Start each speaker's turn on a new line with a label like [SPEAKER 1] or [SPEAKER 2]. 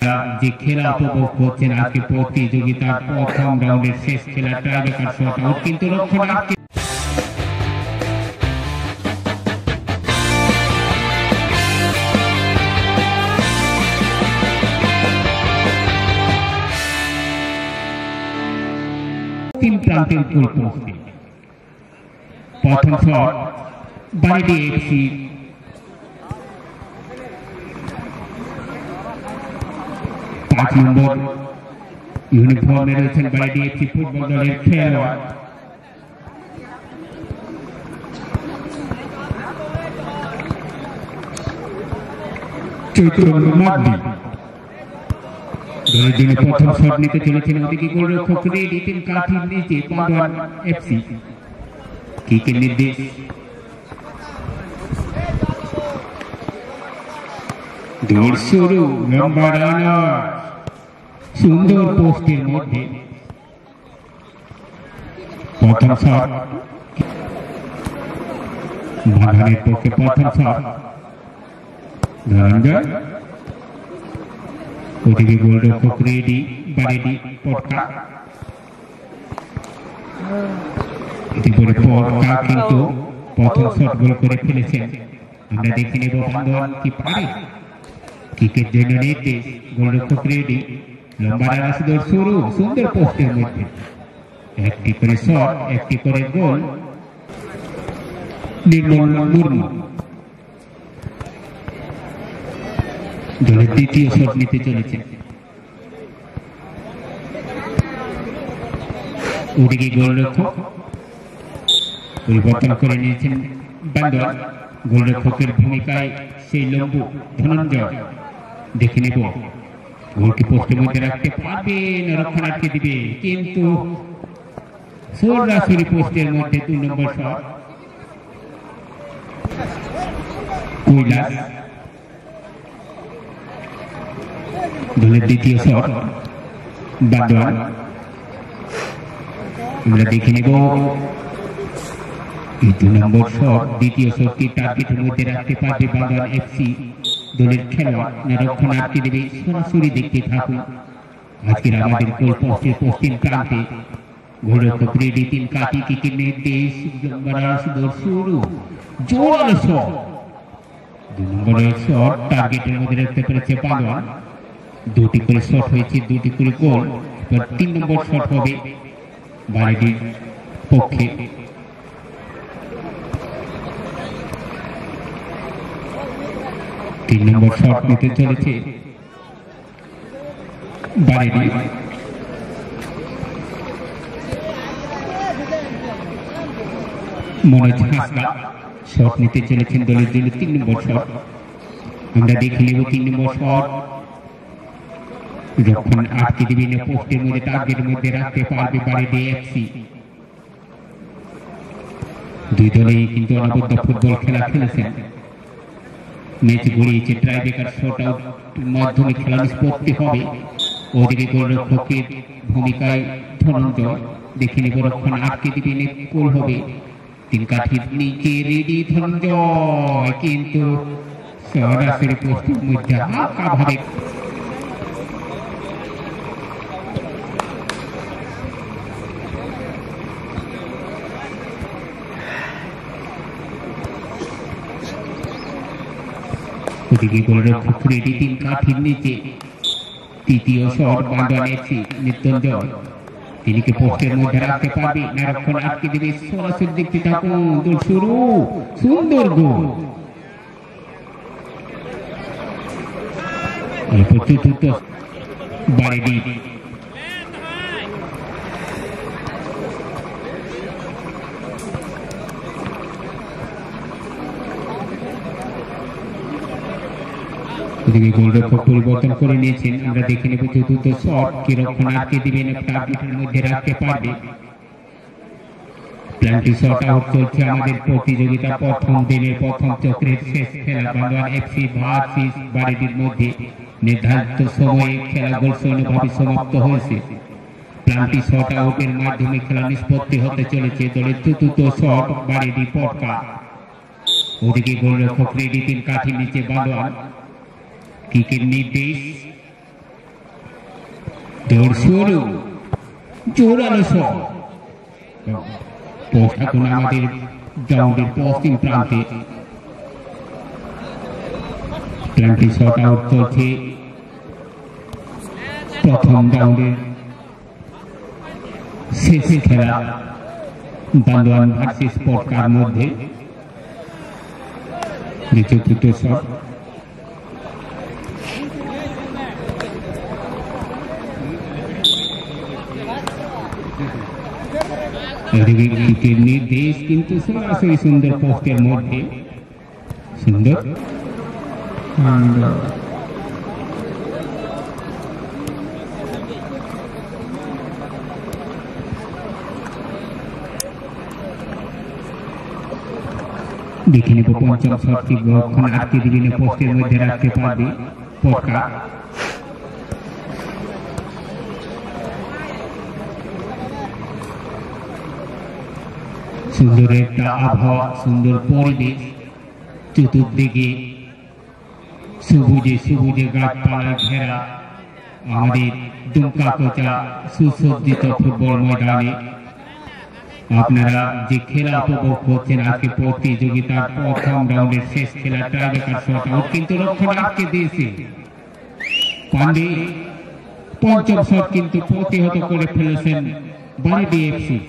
[SPEAKER 1] আপনারা যে খেলা উপভোগ করছেন আজকে প্রতিযোগিতার প্রথম রাউন্ডের শেষ খেলা টাইব্রেকার শট আউট কিন্তু রক্ষণার্থী তিন প্রান্তের গোল পোস্টে প্রথম শট বাড়ি এফসি পাঁচ নম্বর ইউনিফর্মে রয়েছেন বাড়ি এফসি ফুটবল দলের খেলোয়াড় চৈতন্য মাগদি দলের জন্য প্রথম শট নিতে চলেছেন ওদিকে গোলরক্ষক রেডি তিন কাঠির নিচে পাঁচওয়ান এফসি কিকের নির্দেশ দৌড় শুরু লম্বা রানার সুন্দর পোস্টের মধ্যে প্রথম শট বাঁধানের পক্ষে প্রথম শট ধরঞ্জয় ওদিকে গোলরক্ষক রেডি বারেডি পটকা এদিকে পটকা কিন্তু প্রথম শট গোল করে ফেলেছেন আমরা দেখে নেব বান্ধবান কি পারে কিকের জন্য নির্দেশ গোলরক্ষক রেডি লম্বা রানার দৌড় শুরু সুন্দর পোস্টের মধ্যে একটি করে শট একটি করে গোল নির্মল মুর্মু দলের দ্বিতীয় শট নিতে চলেছেন ওদিকে গোলরক্ষক পরিবর্তন করে নিয়েছেন বান্দোয়ান গোলরক্ষকের ভূমিকায় সেই লম্বু ধনঞ্জয় দেখে নেব গোলটি পোস্টের মধ্যে রাখতে পারবেন রক্ষণার্থী দিবে কিন্তু সরাসরি পোস্টের মধ্যে 2 নম্বর শট কৈলাস দলের দ্বিতীয় শট বান্দোয়ান আমরা দেখে নেব এই 2 নম্বর শট দ্বিতীয় শটটি টার্গেটের মধ্যে রাখতে পারবে বান্দোয়ান এফসি দলের খেলোয়াড় না রক্ষণার্থী দেবে সরাসরি দেখতে থাকুন আজকের আমাদের গোল পোস্টের পশ্চিম প্রান্তে গোলরক্ষক রেডি তিন কাঠি কিকের নির্দেশ দৌড় শুরু জোরালো শট 2 নম্বরের শট টার্গেটের মধ্যে রাখতে পেরেছে বান্দোয়ান দুটি করে শট হয়েছে দুটি করে গোল এবার 3 নম্বর শট হবে বারেডির পক্ষে তিন নম্বর শট নিতে চলেছে বারেডি মনোজ হাসদা শট নিতে চলেছেন দলের জন্য 3 নম্বর শট আমরা দেখে নেব 3 নম্বর শট যখন আটকে দিবেন পোস্টের মধ্যে টার্গেটের মধ্যে রাখতে পারবে বারেডি এফসি দুই দলেই কিন্তু অনবদ্য ফুটবল খেলা খেলেছেন ম্যাচ গড়িয়েছে টাইব্রেকার শট আউট মাধ্যমে খেলা নিষ্পত্তি হবে ওদিকে গোলরক্ষকের ভূমিকায় ধনঞ্জয় দেখে নেব রক্ষণ আটকে দিবেন গোল হবে তিন কাঠির নিচে রেডি ধনঞ্জয় কিন্তু সরাসরি পোস্টের মধ্যে হালকা ভাবে ওদিকে গোলরক্ষক রেডি তিন কাঠির নিচে তৃতীয় শট বান্দোয়ান এফসি মৃত্যুঞ্জয় তিনিকে পোস্টের মধ্যে রাখতে পারবে না রক্ষণ আটকে দেবে সরাসরি দেখতে থাকুন দৌড় শুরু সুন্দর গোল চতুর্থ বারেডি ওদিকে গোলরক্ষক পরিবর্তন করে নিয়েছেন আমরা দেখে নেব চতুর্থ শট কি রক্ষণ আটকে দিবেন টার্গেটের মধ্যে রাখতে পারবে প্ল্যান্টি শট আউট চলছে আমাদের প্রতিযোগিতা প্রথম দিনের প্রথম চক্রের শেষ খেলা বান্দোয়ান এফসি ভার্সেস বারেডির মধ্যে নির্ধারিত সময়ে খেলা গোলশূন্যভাবে সমাপ্ত হয়েছে প্ল্যান্টি শট আউটের মাধ্যমে খেলা নিষ্পত্তি হতে চলেছে দলের চতুর্থ শট বারেডি পটকা ওদিকে গোলরক্ষক রেডি তিন কাঠির নিচে বান্দোয়ান কিকের নির্দেশ দৌড় শুরু, জোরালো শট। এখন আমাদের গ্রাউন্ডের পশ্চিম প্রান্তে প্ল্যান্টি শট আউট চলছে প্রথম রাউন্ডের শেষ খেলা বান্দোয়ান ভার্সেস পটকার মধ্যে। চতুর্থ শট, নির্দেশ কিন্তু সরাসরি সুন্দর পোস্টের মধ্যে। সুন্দর দেখে নেব পঞ্চম শটটি কখন আটকে দিবি না পোস্টের মধ্যে রাখতে পারবে পটকা। সুন্দর একটা আবহাওয়া, সুন্দর পরিবেশ, চতুর্দিকে সবুজে সবুজে গাছপালায় ঘেরা আমাদের দুমকা কোচা সুসজ্জিত ফুটবল ময়দানে আপনারা যে খেলা উপভোগ করছেন আজকে প্রতিযোগিতার প্রথম রাউন্ডের শেষ খেলা টাইব্রেকার শট আউট কিন্তু রক্ষণ আটকে দিয়েছে পান্ডে। পঞ্চম শট কিন্তু প্রতিহত করে ফেলেছেন বারিডি এফসি।